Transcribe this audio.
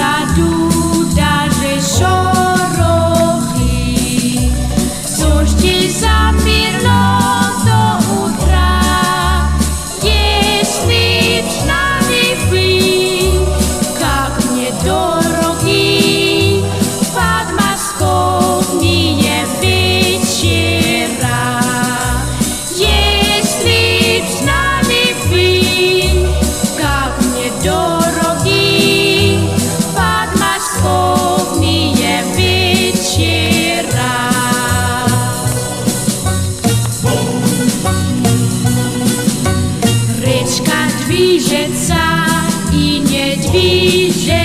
sadu daže šorochy, což ti zamírno do útra. Jestli s nami plí, как мне дорогие подмосковные вечера. Если с нами плí, как мне дорогие подмосковные вечера. Речка движется и не движется.